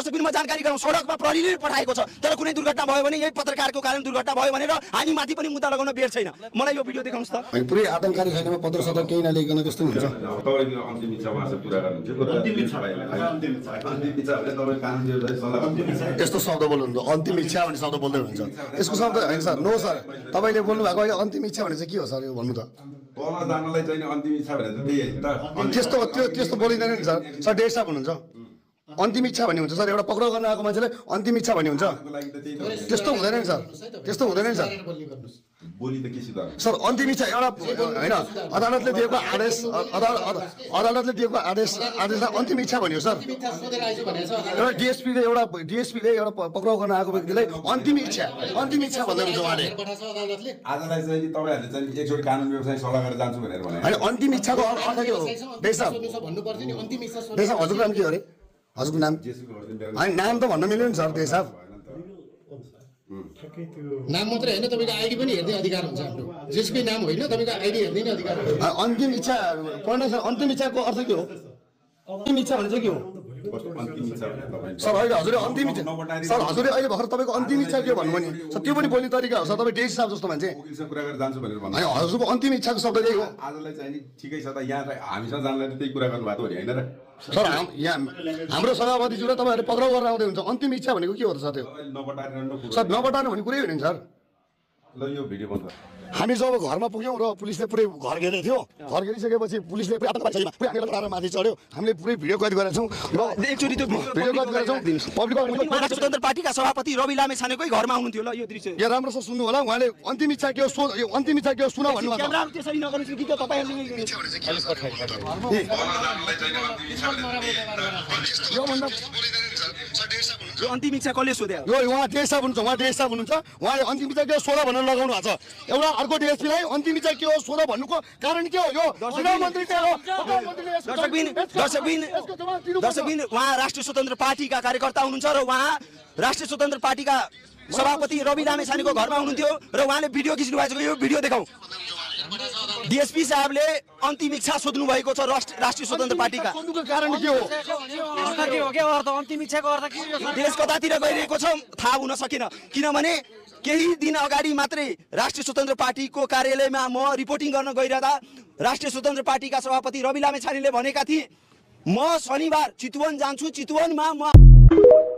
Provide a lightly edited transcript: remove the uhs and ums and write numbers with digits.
दर्शकबिनमा जानकारी गराउँ सडकमा प्रहरीले पठाएको छ तर कुनै दुर्घटना भयो भने यही पत्रकारको कारण दुर्घटना भयो भनेर हामी माथि पनि मुद्दा लगाउन बेर छैन मलाई यो भिडियो देखाउनुस् त पुरै आतंककारी खानामा पत्र सत्र केही नलेखिकन त्यस्तो हुन्छ तपाईको अन्तिम इच्छा उहाँसँग पुरा गर्नुहुन्छ अन्तिम इच्छा भने तपाईँ कानुनले सल्लाह यस्तो शब्द बोल्नुहुन्छ अन्तिम इच्छा भन्ने शब्द बोल्दै हुनुहुन्छ यसको शब्द हैन सर नो सर तपाईले बोल्नु भएको अहिले अन्तिम इच्छा भने चाहिँ के हो सर यो भन्नु त तल जानलाई चाहिँ अन्तिम इच्छा भनेर त्यही हो नि त त्यस्तो बोलिँदैन नि सर सर डेढ साहब हुनुहुन्छ अन्तिम इच्छा भन्ने हुन्छ सर एउटा पक्राउ गर्न आएको मान्छेले अन्तिम इच्छा भन्ने हुन्छ त्यस्तो हुँदैन नि सर त्यस्तो हुँदैन नि सर बोली त के सिधा सर अन्तिम इच्छा एउटा हैन अदालतले दिएको आदेश अदालतले दिएको आदेशलाई अन्तिम इच्छा भन्यो सर एउटा डिएसपीले एउटा पक्राउ गर्न आएको व्यक्तिलाई अन्तिम इच्छा भन्दै हुन्छ उहाँले आजलाई चाहिँ तपाईहरुले चाहिँ एकचोटि कानुन व्यवसाय सल्लाह गरेर जान्छु भनेर भने हैन अन्तिम इच्छाको अर्थ के हो देशब हजुरको नाम के हो रे हजुरको नाम हैन नाम त भन्न मिल्यो नि सर देशब नाम मात्रै हैन तपाईको आईडी पनि हेर्ने अधिकार हुन्छ हाम्रो जसकै नाम होइन तपाईको आईडी हेर्ने नि अधिकार हुन्छ अन्तिम इच्छा पढ्न सर अन्तिम इच्छाको अर्थ के हो अन्तिम इच्छा भने चाहिँ के हो अन्तिम इच्छा तपाईँ सर अहिले हजुरले अन्तिम इच्छा सर हजुरले अहिले भर्खर तपाईँको अन्तिम इच्छा के भन्नु भने सर त्यो पनि बोल्ने तरिका हो सर तपाईँ डेढ साहब जस्तो मान्छे वकिलसँग कुरा गरेर जान्छु भनेर भन्नु होइन हजुरको अन्तिम इच्छाको शब्द त्यही हो आजलाई चाहिँ नि ठिकै छ त यहाँ हामीसँग जानलाई त्यही कुरा गर्नु भएको हो नि हैन र सर यहाँ हाम्रो सभापतिज्यू र तपाईँहरूले पक्राउ गरेर आउँदै हुन्छ अन्तिम इच्छा भनेको के हो त सर त्यो सर नबटार्नु भने कुरै होइन सर ल यो भिडियो बन्द हामी जब घरमा पुग्यौँ र पुलिसले पुरै घर घेरेको थियो घर घेरिसकेपछि पुलिसले पुरै हामीलाई लडाएर माथि चढ्यो हामीले पुरै भिडियो कैद गरेका छौँ र एकचोटि त्यो भिडियो कैद गरेका छौँ राष्ट्रिय स्वतन्त्र पार्टीका सभापति रवि लामेछानेकै घरमा हुनुहुन्थ्यो ल यो दृश्य यहाँ राम्रोसँग सुन्नु होला उहाँले अन्तिम इच्छा के हो यो अन्तिम इच्छा के हो सुन भन्नु भएको क्यामेरा त्यसरी नगर्नुस् कि तपाईहरुले यो अन्तिम इच्छा कसले सोध्यो यो उहाँ देशा हुनुहुन्छ उहाँले अन्तिम इच्छा के हो सोध भनेर लगाउनु भएको छ एउटा अर्को डिएसपीलाई अन्तिम इच्छा के हो सोध भन्नुको कारण के हो यो दर्शकबिन उहाँ राष्ट्रिय स्वतन्त्र पार्टीका कार्यकर्ता हुनुहुन्छ र उहाँ राष्ट्रिय स्वतन्त्र पार्टीका सभापति रवि लामेछानेको घरमा हुनुहुन्थ्यो र उहाँले भिडियो खिच्नु भएको छ यो भिडियो देखाउँ डीएसपी साहबले अन्तिम इच्छा सोध्नु भएको छ राष्ट्रिय स्वतन्त्र पार्टीका कारण के हो अन्तिम इच्छाको अर्थ के हो देश कतातिर गइरहेको छ थाहा हुन सकेन किनभने केही दिन अगाडि मात्रै राष्ट्रिय स्वतन्त्र पार्टीको कार्यालयमा म रिपोर्टिङ गर्न गइरहँदा राष्ट्रिय स्वतन्त्र पार्टीका सभापति रवि लामेछानेले भनेका थिए म शनिबार चितवन जान्छु चितवनमा म